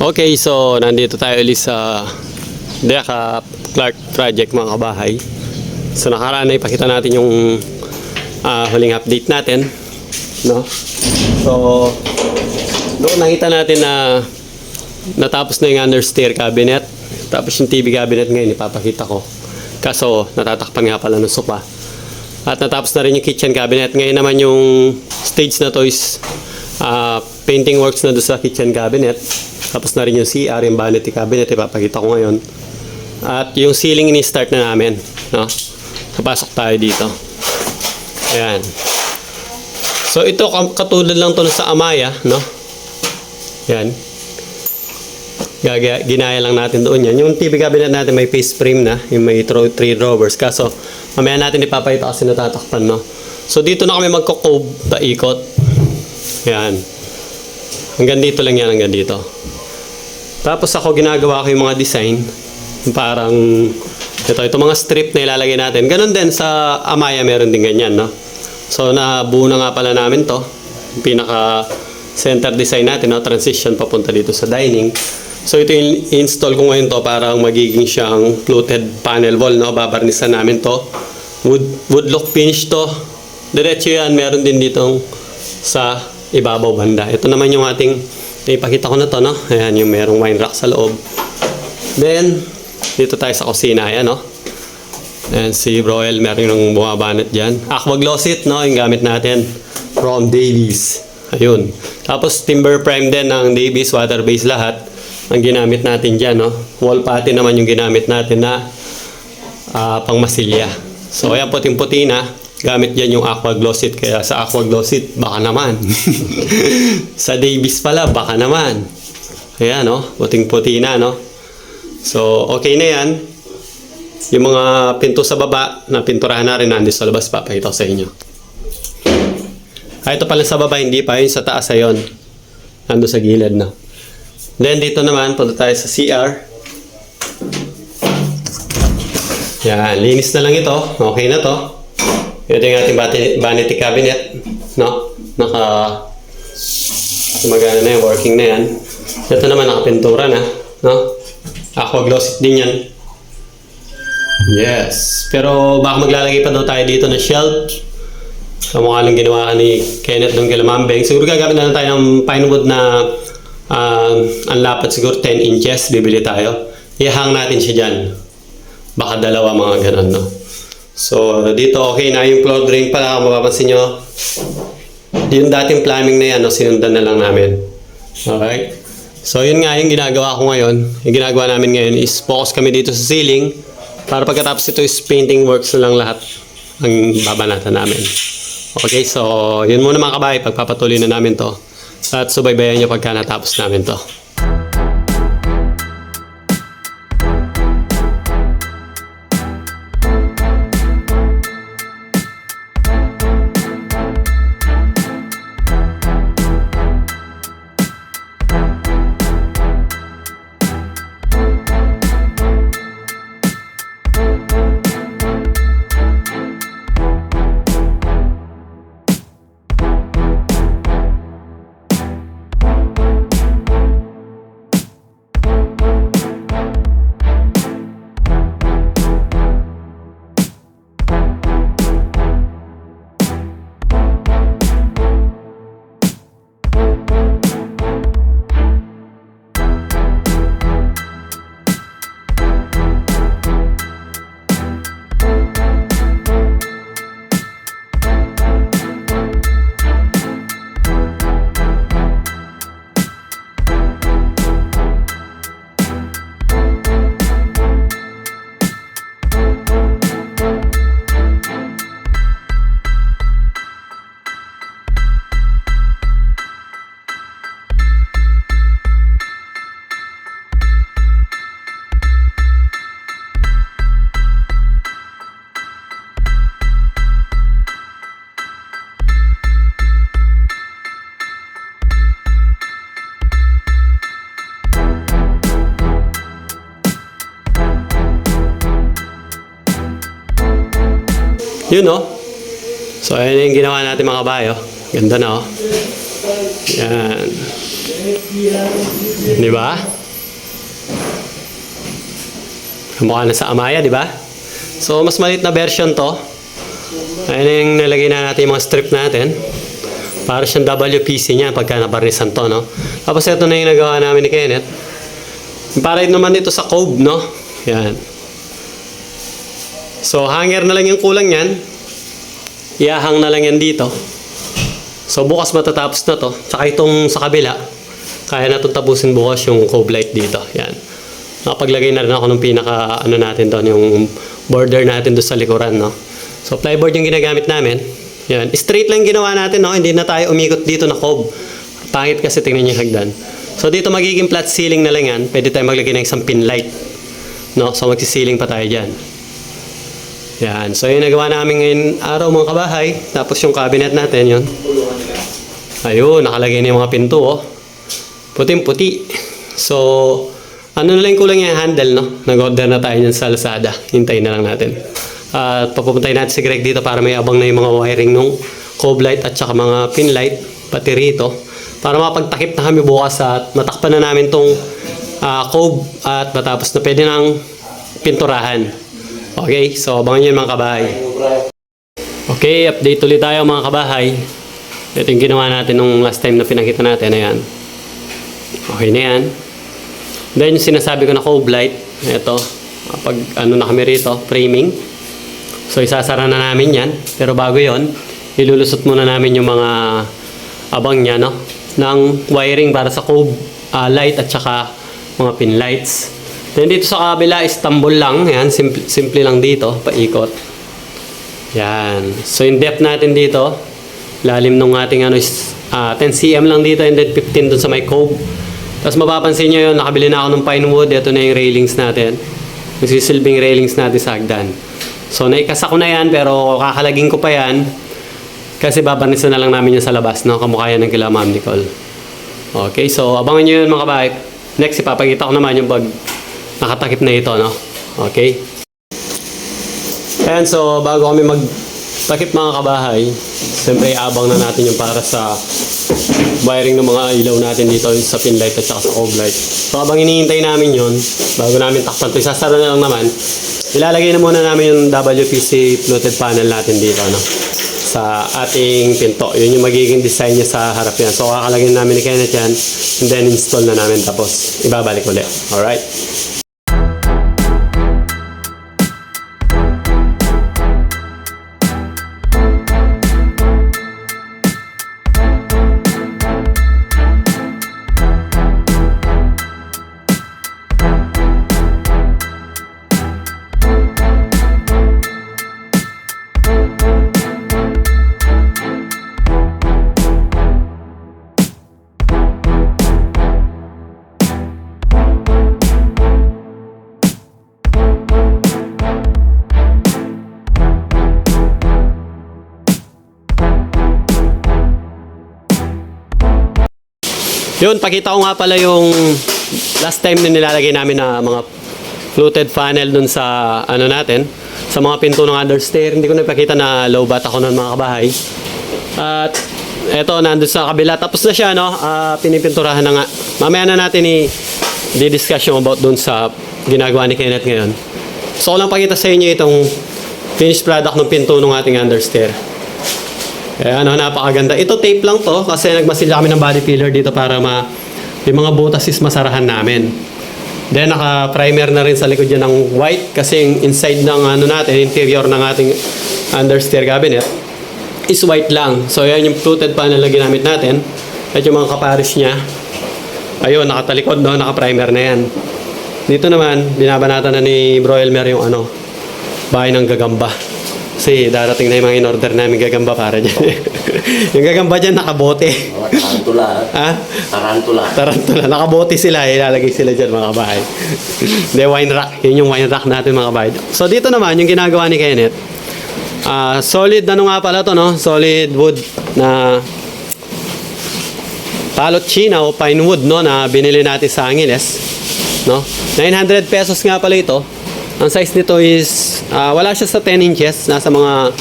Okay, so nandito tayo ulit sa Deca Clark Project mga kabahay. So nakaraan na ipakita natin yung huling update natin, no? So doon nakita natin na natapos na yung understair cabinet. Tapos yung TV cabinet ngayon ipapakita ko. Kaso natatakpan nga pala ng sopa. At natapos na rin yung kitchen cabinet. Ngayon naman yung stage na to is painting works na doon sa kitchen cabinet. Tapos na rin yung CR, yung vanity cabinet, ipapakita ko ngayon. At yung ceiling ini-start na namin, no? Papasok tayo dito. Ayan. So ito katulad lang to sa Amaya, no? Ayan. Ginaya lang natin doon yan. Yung TV cabinet natin may face frame na, yung may 3 drawers. Kaso mamaya natin ipapakita kasi natatakpan, no? So dito na kami magko-cove paikot. Ayan. Hanggang dito lang yan, hanggang dito. Tapos ako ginagawa ko yung mga design. Parang ito mga strip na ilalagay natin. Ganon din sa Amaya meron din ganyan, no? So nabuo na nga pala namin to. Yung pinaka center design natin, no? Transition papunta dito sa dining. So ito yung install ko ngayon to, parang magiging siyang fluted panel wall, no? Babarnisan namin to. Wood look finish to. Diretso yan, meron din ditong sa ibabaw banda. Ito naman yung ating ipakita ko na to, no? Ayan, yung merong wine rack sa loob. Then, dito tayo sa kusina, ayan, no? And si Broel, meron yung bumabanat dyan. Aqua Glossit, no? Yung gamit natin from Davies. Ayun. Tapos, timber prime din ng Davies, water base lahat. Ang ginamit natin dyan, no? Wall putty naman yung ginamit natin na pangmasilya. So, ayan, puting-puti na. Gamit dyan yung Aqua Glossit. Kaya sa Aqua Glossit, baka naman. Sa Davies pala, baka naman. Ayan, no? Puting-puti na, no? So, okay na yan. Yung mga pinto sa baba, na pinturahan na rin, nandito sa labas, papakita ko sa inyo. Ito pala sa baba, hindi pa. Yung sa taas, ayun. Nandito sa gilid, no? Then, dito naman, punta tayo sa CR. Yan, linis na lang ito. Okay na to. Ito yung ating vanity cabinet, no? Gumagana na yan, working na yan. Ito naman nakapintura na, no? Aqua Glossit din yan. Yes. Pero baka maglalagay pa daw tayo dito na shelf. Kamukha lang ginawa ni Kenneth ng Galamambeng. Siguro gagamit na lang tayo ng pine wood na ang lapat siguro 10 inches. Bibili tayo. Ihang natin siya dyan. Baka dalawa mga ganun, no? So, dito okay na yung floor drain pala, kung mapapansin nyo. Yung dating plumbing na yan, no, sinundan na lang namin. Alright? So, yun nga yung ginagawa ko ngayon. Yung ginagawa namin ngayon is focus kami dito sa ceiling para pagkatapos ito is painting works na lang lahat ang babanatan namin. Okay, so yun muna mga kabahay, pagpapatuloy na namin to. At subaybayan nyo pagka natapos namin to. Yun, no? So, ayan yung ginawa natin mga kabayo. Ganda na, oh. Yan. Di ba? Mukha na sa Amaya, di ba? So, mas maliit na version to. Ayun yung nilagay na natin yung mga strip natin. Para siyang WPC niya pagka nabarnisan to, no? Tapos ito na yung nagawa namin ni Kenneth. Para naman ito sa cove, no? Yan. So, hanger na lang yung kulang yan. Iahang na lang yan dito. So, bukas matatapos na to. Tsaka itong sa kabila, kaya na itong tapusin bukas yung cove light dito. Yan. Nakapaglagay na rin ako ng pinaka, ano natin doon, yung border natin doon sa likuran, no? So, plyboard yung ginagamit namin. Yan. Straight lang ginawa natin, no? Hindi na tayo umikot dito na cove. Pangit kasi tingnan niyo yung hagdan. So, dito magiging flat ceiling na lang yan. Pwede tayo maglagay ng isang pin light. No? So, magsisiling pa tayo dyan. Yan. So, yung nagawa namin ngayon araw mga kabahay. Tapos yung cabinet natin, yun. Ayun, nakalagay na yung mga pinto, oh. Puting-puti. So, ano na lang yung kulang yung handle, no? Nag-order na tayo dyan sa Lazada. Hintayin na lang natin. At papupuntay natin si Greg dito para may abang na yung mga wiring nung cove light at saka mga pin light, pati rito. Para mapagtakip na kami bukas at matakpan na namin tong cove at matapos na pwede nang pinturahan. Okay, so abangan nyo yung mga kabahay. Okay, update ulit tayo mga kabahay. Ito yung ginawa natin nung last time na pinakita natin. Ayan. Okay na yan. Then yung sinasabi ko na cove light. Ito. Pag ano na kami rito, framing. So isasara na namin yan. Pero bago yon, ilulusot muna namin yung mga abang niya, no? Ng wiring para sa cove light at saka mga pin lights. Then dito sa kabila is tambol lang. Yan, simple lang dito, paikot. Yan. So yung depth natin dito, lalim nung ating ano is 10 cm lang dito and then 15 dun sa may cove. Tapos mapapansin nyo yun, nakabili na ako ng pine wood. Ito na yung railings natin. Magsisilbing railings natin sa hagdan. So naikasa ko na yan pero kakalaging ko pa yan. Kasi babarnisan na lang namin yun sa labas, no? Kamukha yan ng kila Ma'am Nicole. Okay, so abangan nyo yun mga kabahay. Next, ipapakita ko naman yung pag nakatakip na ito, no? Okay. And so, bago kami magtakip mga kabahay, siyempre abang na natin yung para sa wiring ng mga ilaw natin dito sa pin light at saka sa cove light. So, habang hinihintay namin yun, bago namin takpan ito, isasara na lang naman, ilalagay na muna namin yung WPC fluted panel natin dito, no? Sa ating pinto. Yun yung magiging design niya sa harap yan. So, kakalagay namin ni Kenneth yan and then install na namin tapos ibabalik ulit. Alright? Yun, pakita ko nga pala yung last time na nilalagay namin na mga fluted funnel dun sa ano natin, sa mga pinto ng understair. Hindi ko napakita na low bat ako nun mga kabahay. At eto, nandun sa kabila. Tapos na siya, no? Pinipinturahan na nga. Mamaya na natin i-discuss yung about dun sa ginagawa ni Kenneth ngayon. So, ko lang pakita sa inyo itong finished product ng pinto ng ating understair. Ano, napakaganda. Ito tape lang to kasi nagmasilya kami ng body filler dito para yung mga butas is masarahan namin. Then naka-primer na rin sa likod yan ng white kasi yung inside ng ano natin, interior ng ating understair cabinet is white lang. So yan yung fluted panel na ginamit natin. At yung mga kaparis niya, ayun, nakatalikod, no? Naka-primer na yan. Dito naman, binabanatan na ni Bro Elmer yung ano, bahay ng gagamba. Kasi darating na yung mga in-order namin gagamba para dyan. Yung gagamba dyan nakabote. Tarantula. Ha? Tarantula. Tarantula. Nakabote sila. Ilalagay sila dyan mga kabahay. Hindi, wine rack. Yun yung wine rack natin mga kabahay. So dito naman, yung ginagawa ni Kenneth. Solid, ano nga pala to, no? Solid wood na palot china o pine wood, no? Na binili natin sa Angeles. No? 900 pesos nga pala ito. Ang size nito is, wala siya sa 10 inches. Nasa mga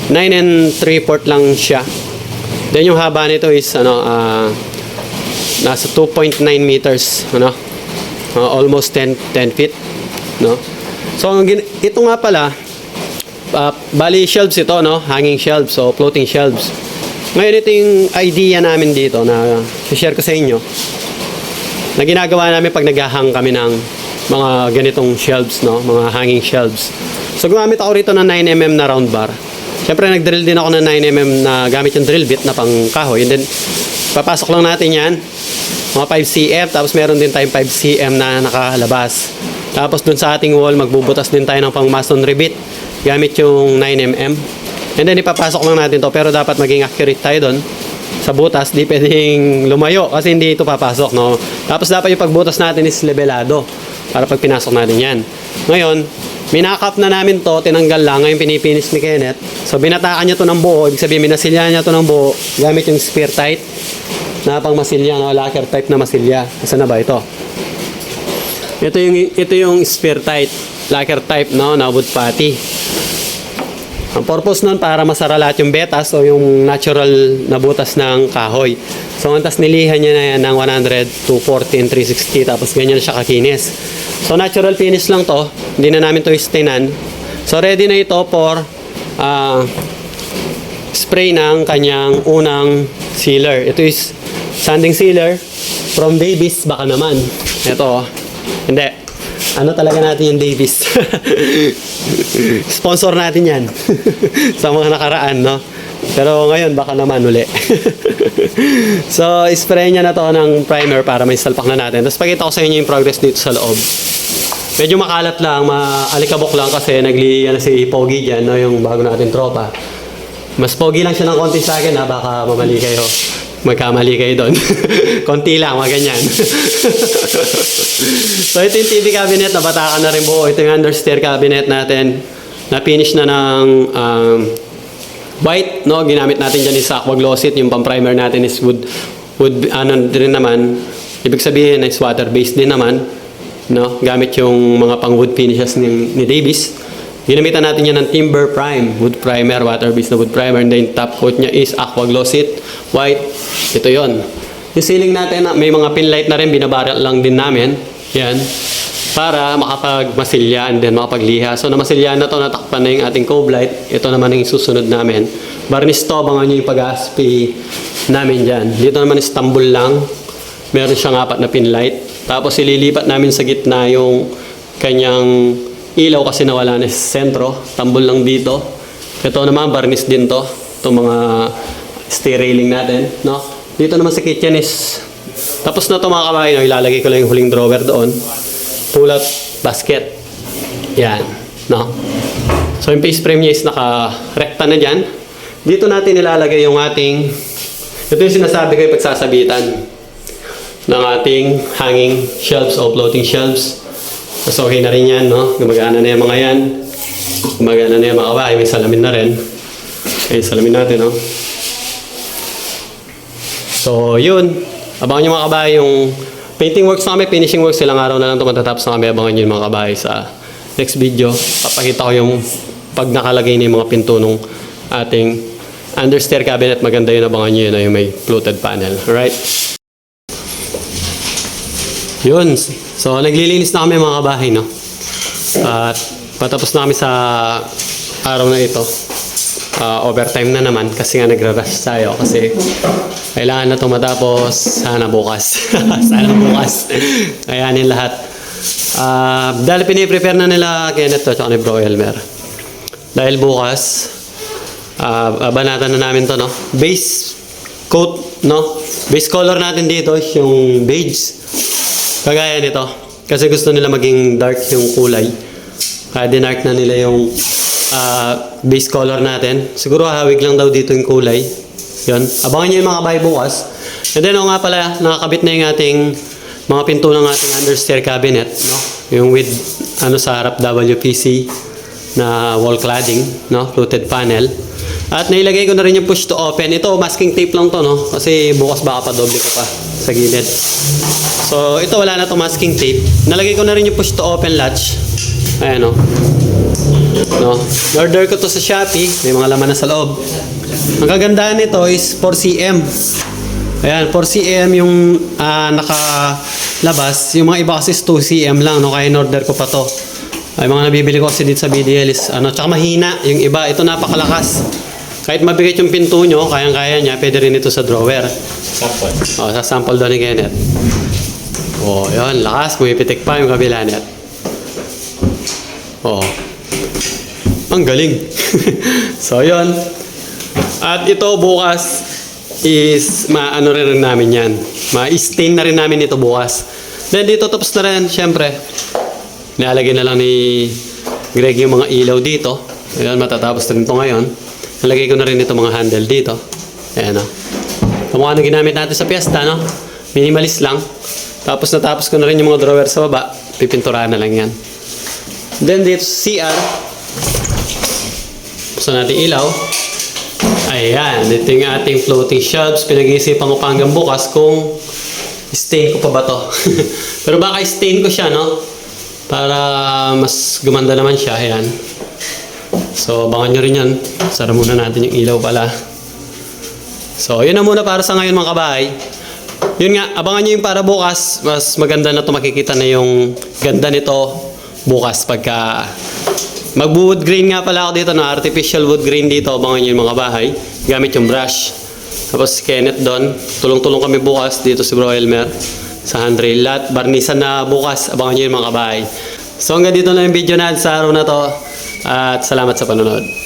9 and 3/4 lang siya. Then yung haba nito is, nasa 2.9 meters, ano? Almost 10 feet, no? So ito nga pala, bali shelves ito, no? Hanging shelves, so floating shelves. Ngayon ito yung idea namin dito na share ko sa inyo. Na ginagawa namin pag naghahang kami ng mga ganitong shelves, no? Mga hanging shelves. So gumamit ako rito ng 9mm na round bar. Siyempre nag-drill din ako ng 9mm na gamit yung drill bit na pang kahoy. And then papasok lang natin yan, mga 5cm, tapos meron din tayong 5cm na nakalabas. Tapos dun sa ating wall, magbubutas din tayo ng pang masonry bit gamit yung 9mm. And then ipapasok lang natin to, pero dapat maging accurate tayo dun sa butas. Di pwedeng lumayo kasi hindi ito papasok, no? Tapos dapat yung pagbutas natin is levelado para pag pinasok natin yan. Ngayon, minakap na namin to, tinanggal lang. Ngayon pinipinis ni Kenneth. So binatakan niya to ng buo, ibig sabihin minasilya niya to ng buo gamit yung spear tight na pang masilya, no? Lacquer type na masilya. Saan na ba ito? Ito yung spear tight, lacquer type, no, na wood putty. Ang purpose nun para masara lahat yung betas o yung natural na butas ng kahoy. So antas nilihan niya na yan ng 100, 240, and 360, tapos ganyan siya kakinis. So natural finish lang to, hindi na namin to istainan. So ready na ito for spray ng kanyang unang sealer. Ito is sanding sealer from Davis, baka naman. Ito, hindi. Ano talaga natin yung Davis? Sponsor natin yan. Sa mga nakaraan, no? Pero ngayon, baka naman uli. So, spray niya na to ng primer para may salpak na natin. Tapos pakita ko sa inyo yung progress dito sa loob. Medyo makalat lang, maalikabok lang kasi nagliya na si Pogi dyan, no? Yung bago natin tropa. Mas pogi lang siya ng konti sa akin, ha? Baka mamali kayo. Magkamali kayo doon. Konti lang, mga ganyan. So ito yung TV cabinet, nabatakan na rin buo. Ito yung understair cabinet natin. Na-finish na ng white, no? Ginamit natin dyan is aqua glossite. Yung pang-primer natin is wood ano din naman. Ibig sabihin is water-based din naman, no? Gamit yung mga pang-wood finishes ni Davis. Ginamitan natin yan ng Timber Prime, wood primer, water-based na wood primer. And then top coat niya is aqua glossite, white. Ito yon. Yung ceiling natin, may mga pin light na rin, binabarrel lang din namin. Yan. Para makapagmasilya and then makapagliha. So namasilya na to, natakpan na yung ating cove light. Ito naman yung susunod namin. Barniz to, abangan nyo yung pag-aspi namin dyan. Dito naman is tambol lang. Meron siyang 4 na pin light. Tapos ililipat namin sa gitna yung kanyang ilaw kasi nawala na sa sentro. Tambol lang dito. Ito naman, barniz din to. Itong mga stair railing natin, no? Dito naman sa kitchen is tapos na to mga kabayan, no? Ilalagay ko lang yung huling drawer doon. Pull-out basket. Yan, no? So yung face frame niya is naka-rekta na dyan. Dito natin ilalagay yung ating, ito yung sinasabi ko yung pagsasabitan ng ating hanging shelves o floating shelves. So okay na rin yan, no? Gumagana na yung mga yan. Gumagana na yung mga kabayan. May salamin na rin. Okay, salamin natin, no? So, yun. Abangan nyo mga kabahay yung painting works na kami, finishing works. Ilang araw na lang ito matatapos na kami. Abangan nyo yung mga kabahay sa next video. Papakita ko yung pag nakalagay na yung mga pinto nung ating understair cabinet. Maganda yun. Abangan nyo yun na yung may fluted panel. Alright? Yun. So, naglilinis na kami mga kabahay, no? At patapos na kami sa araw na ito. Overtime na naman kasi nga nagra-rush tayo kasi kailangan na ito matapos sana bukas. Sana bukas. Kayanin lahat. Dahil piniprepare na nila Kenneth to tsaka ni Bro Elmer. Dahil bukas, banatan na namin to, no? Base coat, no? Base color natin dito is yung beige. Kagaya nito. Kasi gusto nila maging dark yung kulay. Kaya dinark na nila yung base color natin. Siguro hawig lang daw dito yung kulay. Yun. Abangan nyo yung mga bahay bukas. And then, nga pala, nakakabit na yung ating mga pinto ng ating understair cabinet. No? Yung with, sa harap WPC na wall cladding, no? Fluted panel. At nailagay ko na rin yung push to open. Ito, masking tape lang to, no? Kasi bukas baka pa doble ko pa sa gilid. So, ito wala na to masking tape. Nalagay ko na rin yung push to open latch. Ayan, no? No? Order ko to sa Shopee. May mga laman na sa loob. Ang kagandahan nito is 4cm. Ayan, 4cm yung nakalabas. Yung mga iba kasi is 2cm lang, no? Kaya in-order ko pa to. Ay, mga nabibili ko kasi dito sa BDL is, tsaka mahina. Yung iba, ito napakalakas. Kahit mabigat yung pinto nyo, kayang-kaya niya, pwede rin ito sa drawer. Sample. Sa sample doon ni Kenneth. Yun, lakas. Pumipitik pa yung kabila net. Ang galing. So, yun. At ito bukas is maano rin namin yan. Ma-stain na rin namin ito bukas. Then dito tapos na rin, syempre. Nilalagay na lang ni Greg yung mga ilaw dito. Ayan, matatapos na rin ito ngayon. Nalagay ko na rin ito mga handle dito. Ayan o. Kung ano ginamit natin sa piyesta, no? Minimalist lang. Tapos natapos ko na rin yung mga drawer sa baba. Pipinturahan na lang yan. Then dito sa CR. Gusto natin ilaw. Ayan, ito yung ating floating shelves. Pinag-iisipan ko pa hanggang bukas kung stain ko pa ba to. Pero baka stain ko siya, no? Para mas gumanda naman siya. Ayan. So, abangan nyo rin yan. Sara muna natin yung ilaw pala. So, yun na muna para sa ngayon mga kabahay. Yun nga, abangan nyo yung para bukas. Mas maganda na to, makikita na yung ganda nito bukas pagka... Mag-wood grain nga pala ako dito, no? Artificial wood grain dito. Abangan nyo yung mga bahay. Gamit yung brush. Tapos si Kenneth doon. Tulong-tulong kami bukas dito si Bro Elmer. Sa handrail lot. Barnisan na bukas. Abangan nyo yung mga bahay. So hanggang dito na yung video natin sa araw na to. At salamat sa panonood.